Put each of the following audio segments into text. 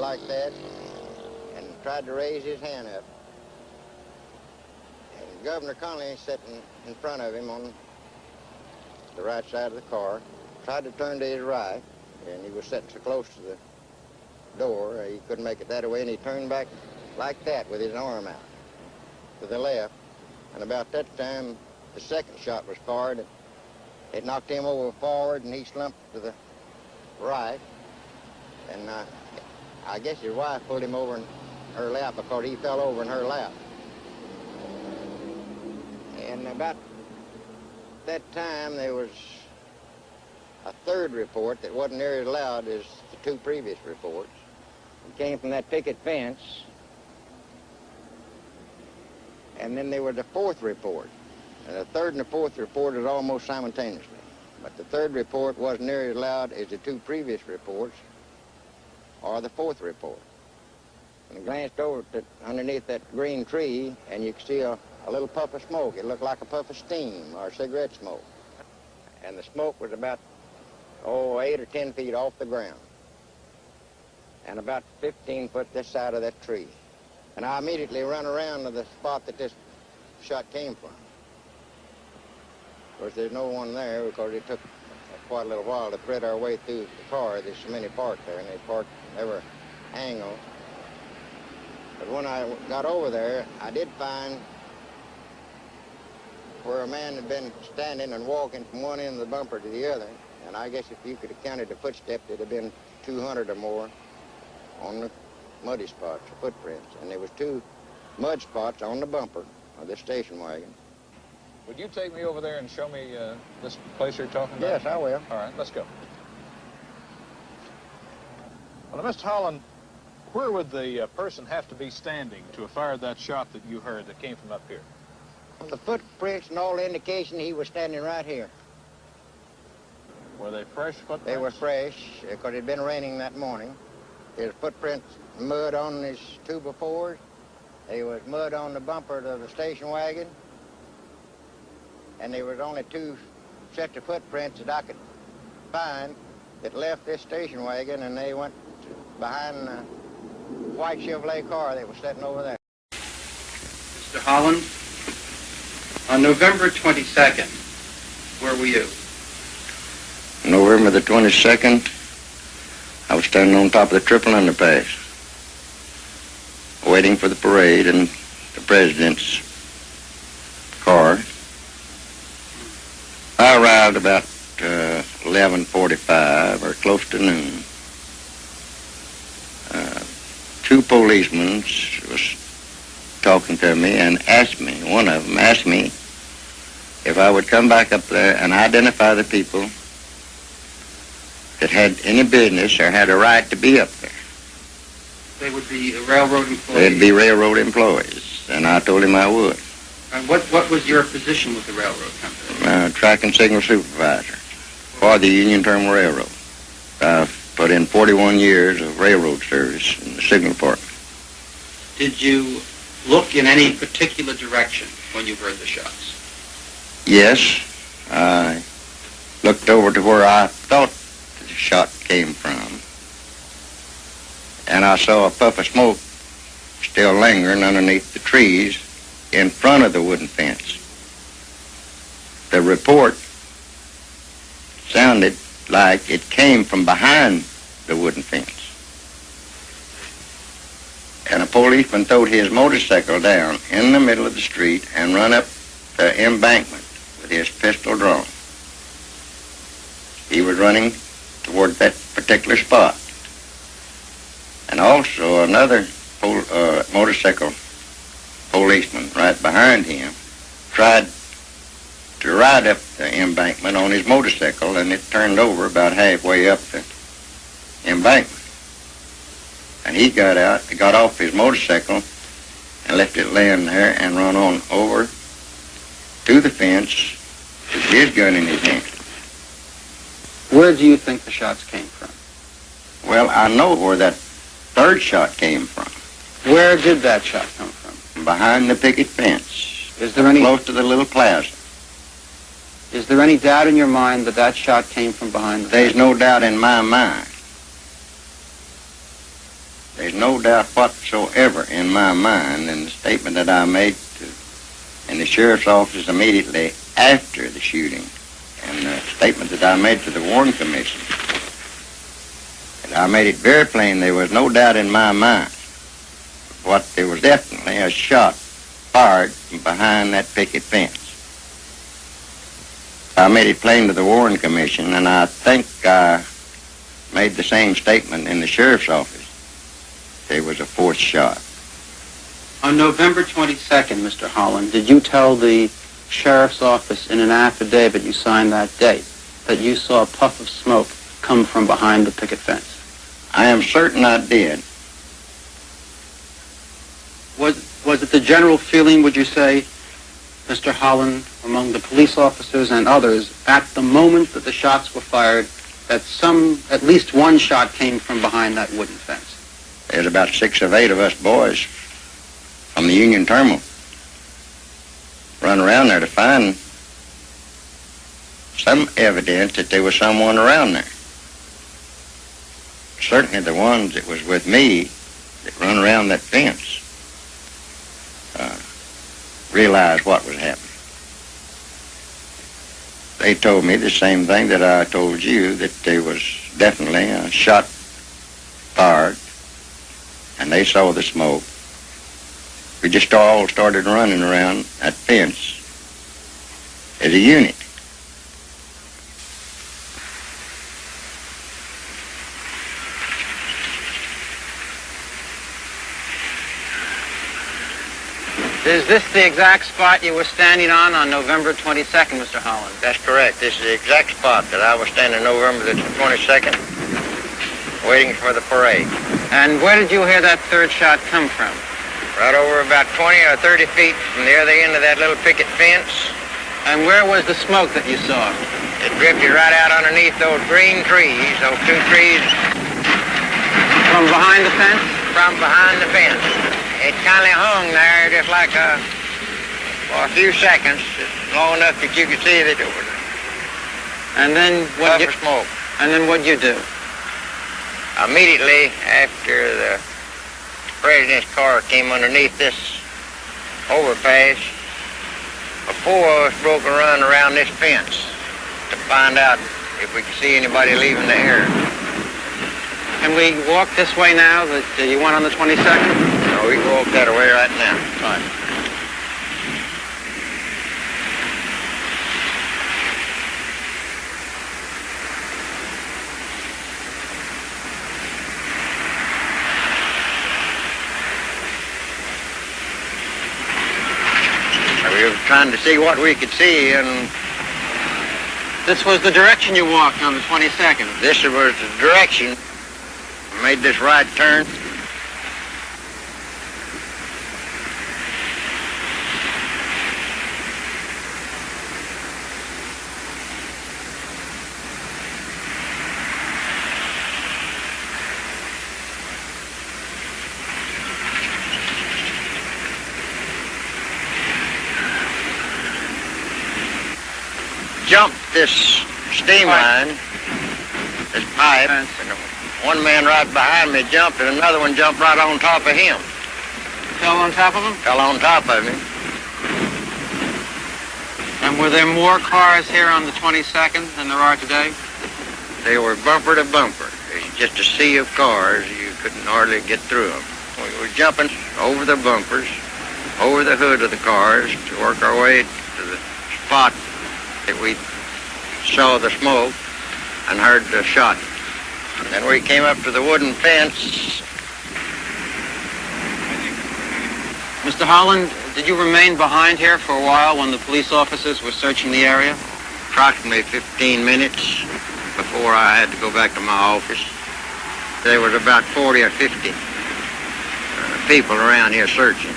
like that and tried to raise his hand up. And Governor Connolly sitting in front of him on the right side of the car, tried to turn to his right, and he was sitting so close to the door, he couldn't make it that way, and he turned back like that with his arm out to the left. And about that time, the second shot was fired. It knocked him over forward, and he slumped to the right. And I guess his wife pulled him over in her lap because he fell over in her lap. And about that time, there was a third report that wasn't nearly as loud as the two previous reports. It came from that picket fence. And then there was the fourth report. And the third and the fourth report was almost simultaneously. But the third report wasn't nearly as loud as the two previous reports or the fourth report. And I glanced over underneath that green tree, and you could see a little puff of smoke. It looked like a puff of steam or cigarette smoke. And the smoke was about, 8 or 10 feet off the ground and about 15 foot this side of that tree. And I immediately run around to the spot that this shot came from. Of course, there's no one there because it took quite a little while to thread our way through the car. There's so many parked there, and they parked every angle. But when I got over there, I did find where a man had been standing and walking from one end of the bumper to the other. And I guess if you could have counted the footsteps, it'd have been 200 or more on the muddy spots, the footprints. And there was 2 mud spots on the bumper of this station wagon. Would you take me over there and show me this place you're talking about? Yes, I will. All right, let's go. Well, Mr. Holland, where would the person have to be standing to have fired that shot that you heard that came from up here? The footprints and all indication he was standing right here. Were they fresh footprints? They were fresh because it had been raining that morning. There's footprints, mud on his 2x4s. There was mud on the bumper of the station wagon. And there was only 2 sets of footprints that I could find that left this station wagon, and they went behind the white Chevrolet car that was sitting over there. Mr. Holland, on November 22nd, where were you? November the 22nd, I was standing on top of the triple underpass, waiting for the parade and the president's car. I arrived about 11:45 or close to noon. 2 policemen was talking to me and asked me, one of them asked me if I would come back up there and identify the people that had any business or had a right to be up there. They would be railroad employees? They'd be railroad employees, and I told him I would. And what was your position with the railroad company? Track and signal supervisor for the Union Terminal Railroad. I've put in 41 years of railroad service in the signal department. Did you look in any particular direction when you heard the shots? Yes, I looked over to where I thought the shot came from, and I saw a puff of smoke still lingering underneath the trees in front of the wooden fence. The report sounded like it came from behind the wooden fence. And a policeman throwed his motorcycle down in the middle of the street and run up the embankment with his pistol drawn. He was running toward that particular spot. And also another motorcycle policeman right behind him tried to ride up the embankment on his motorcycle, and it turned over about halfway up the embankment. And he got off his motorcycle and left it laying there and run on over to the fence with his gun in his hand. Where do you think the shots came from? Well, I know where that third shot came from. Where did that shot come from? Behind the picket fence. Is there any... Close to the little plaza. Is there any doubt in your mind that that shot came from behind the There's fence? no doubt in my mind. There's no doubt whatsoever in my mind in the statement that I made in the sheriff's office immediately after the shooting, and the statement that I made to the Warren Commission. And I made it very plain there was no doubt in my mind there was definitely a shot fired from behind that picket fence. I made it plain to the Warren Commission, and I think I made the same statement in the sheriff's office. There was a fourth shot. On November 22nd, Mr. Holland, did you tell the sheriff's office in an affidavit you signed that day that you saw a puff of smoke come from behind the picket fence? I am certain I did. Was it the general feeling, would you say, Mr. Holland, among the police officers and others, at the moment that the shots were fired, that at least one shot came from behind that wooden fence? There's about 6 or 8 of us boys from the Union Terminal run around there to find some evidence that there was someone around there. Certainly the ones that was with me that run around that fence realized what was happening. They told me the same thing that I told you, that there was definitely a shot fired, and they saw the smoke. We just all started running around that fence as a unit. Is this the exact spot you were standing on November 22nd, Mr. Holland? That's correct. This is the exact spot that I was standing November the 22nd, waiting for the parade. And where did you hear that third shot come from? Right over about 20 or 30 feet from the other end of that little picket fence. And where was the smoke that you saw? It drifted right out underneath those green trees, those 2 trees. From behind the fence? From behind the fence. It kind of hung there just like for a few seconds, long enough that you could see that it was and then puff of smoke. And then what'd you do? Immediately after the president's car came underneath this overpass, 4 of us broke a run around this fence to find out if we could see anybody leaving the area. Can we walk this way now that you went on the 22nd? No, we can walk that way right now. Fine. We were trying to see what we could see, and this was the direction you walked on the 22nd. This was the direction. Made this right turn. Jumped this steam line, this pipe, and one man right behind me jumped, and another one jumped right on top of him. Fell on top of him? Fell on top of him. And were there more cars here on the 22nd than there are today? They were bumper to bumper. It was just a sea of cars. You couldn't hardly get through them. We were jumping over the bumpers, over the hood of the cars to work our way to the spot that we saw the smoke and heard the shot. And then we came up to the wooden fence. Mr. Holland, did you remain behind here for a while when the police officers were searching the area? Approximately 15 minutes before I had to go back to my office. There was about 40 or 50 people around here searching.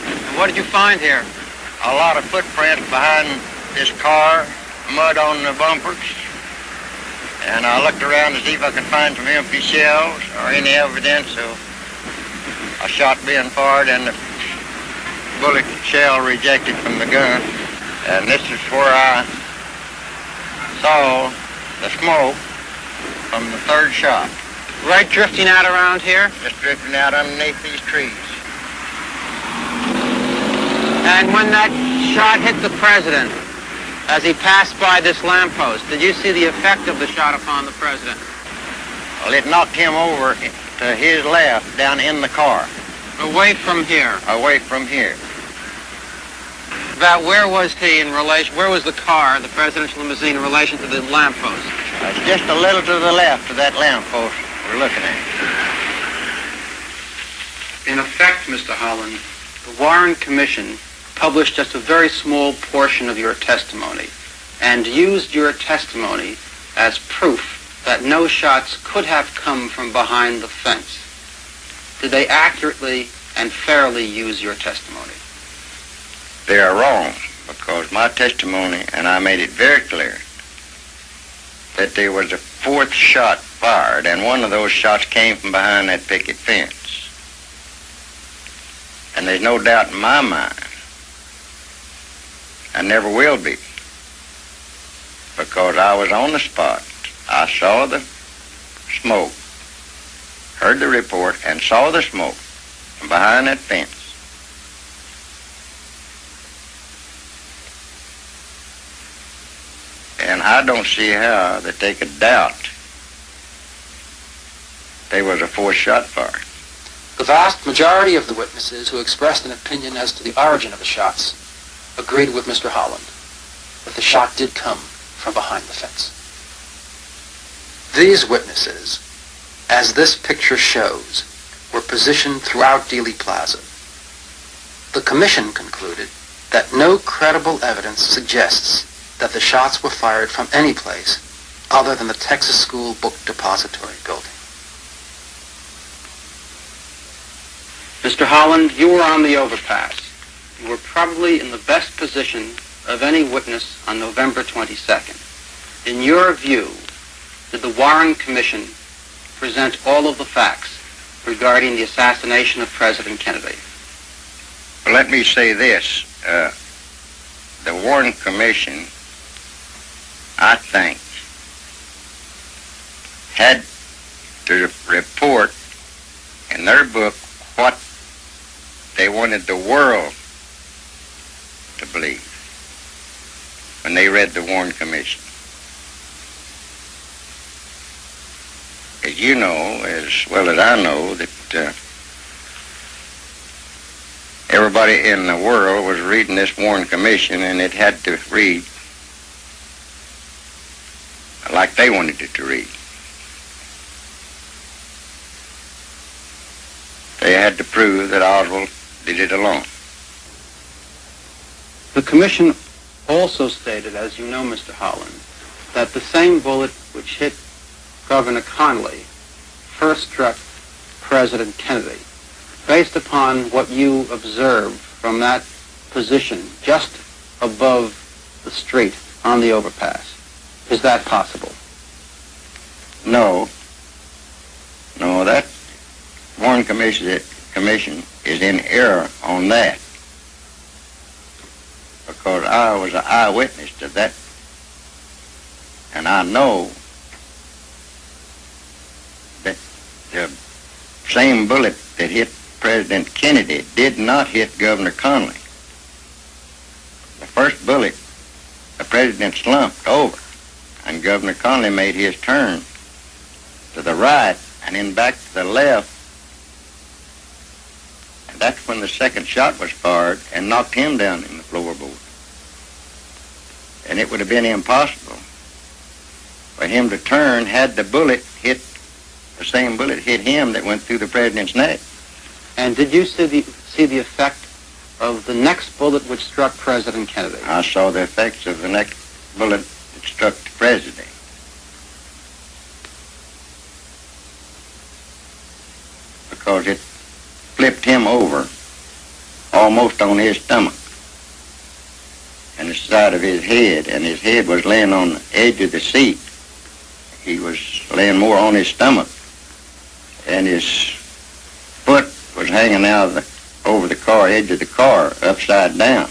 And what did you find here? A lot of footprints behind this car, mud on the bumpers. And I looked around to see if I could find some empty shells or any evidence of a shot being fired and the bullet shell rejected from the gun. And this is where I saw the smoke from the third shot. Right drifting out around here? Just drifting out underneath these trees. And when that shot hit the president, as he passed by this lamppost, did you see the effect of the shot upon the president? Well, it knocked him over to his left down in the car. Away from here? Away from here. About where was he in relation, where was the car, the presidential limousine, in relation to the lamppost? Just a little to the left of that lamppost we're looking at. In effect, Mr. Holland, the Warren Commission published just a very small portion of your testimony and used your testimony as proof that no shots could have come from behind the fence. Did they accurately and fairly use your testimony? They are wrong, because my testimony, and I made it very clear, that there was a fourth shot fired, and one of those shots came from behind that picket fence. And there's no doubt in my mind, and never will be, because I was on the spot. I saw the smoke, heard the report, and saw the smoke from behind that fence. And I don't see how that they could doubt there was a fourth shot fired. The vast majority of the witnesses who expressed an opinion as to the origin of the shots agreed with Mr. Holland that the shot did come from behind the fence. These witnesses, as this picture shows, were positioned throughout Dealey Plaza. The commission concluded that no credible evidence suggests that the shots were fired from any place other than the Texas School Book Depository building. Mr. Holland, you were on the overpass. You were probably in the best position of any witness on November 22nd. In your view, did the Warren Commission present all of the facts regarding the assassination of President Kennedy? Well, let me say this. The Warren Commission, I think, had to report in their book what they wanted the world to believe when they read the Warren Commission. As you know, as well as I know, that everybody in the world was reading this Warren Commission, and it had to read like they wanted it to read. They had to prove that Oswald did it alone. The commission also stated, as you know, Mr. Holland, that the same bullet which hit Governor Connally first struck President Kennedy. Based upon what you observed from that position just above the street on the overpass, is that possible? No. No, that Warren Commission is in error on that, because I was an eyewitness to that, and I know that the same bullet that hit President Kennedy did not hit Governor Connally. The first bullet, the president slumped over, and Governor Connally made his turn to the right and then back to the left. And that's when the second shot was fired and knocked him down in the floorboard. And it would have been impossible for him to turn had the bullet hit, the same bullet hit him that went through the president's neck. And did you see the effect of the next bullet which struck President Kennedy? I saw the effects of the next bullet that struck the president. Because it flipped him over almost on his stomach and the side of his head, and his head was laying on the edge of the seat. He was laying more on his stomach, and his foot was hanging out over the car, edge of the car, upside down.